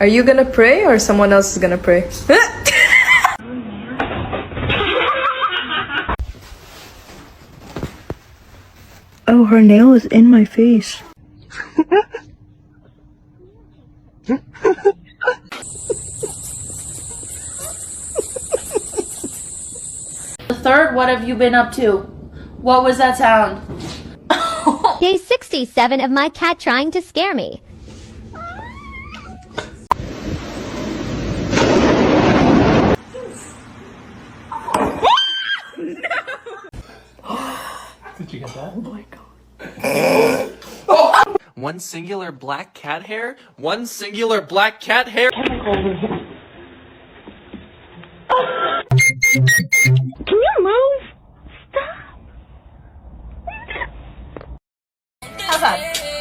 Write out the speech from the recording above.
Are you gonna pray or someone else is gonna pray? Oh, her nail is in my face. The third, what have you been up to? What was that sound? Day 67 of my cat trying to scare me. Did you get that? Oh my god. One singular black cat hair? One singular black cat hair? Can you move? Stop. How's that?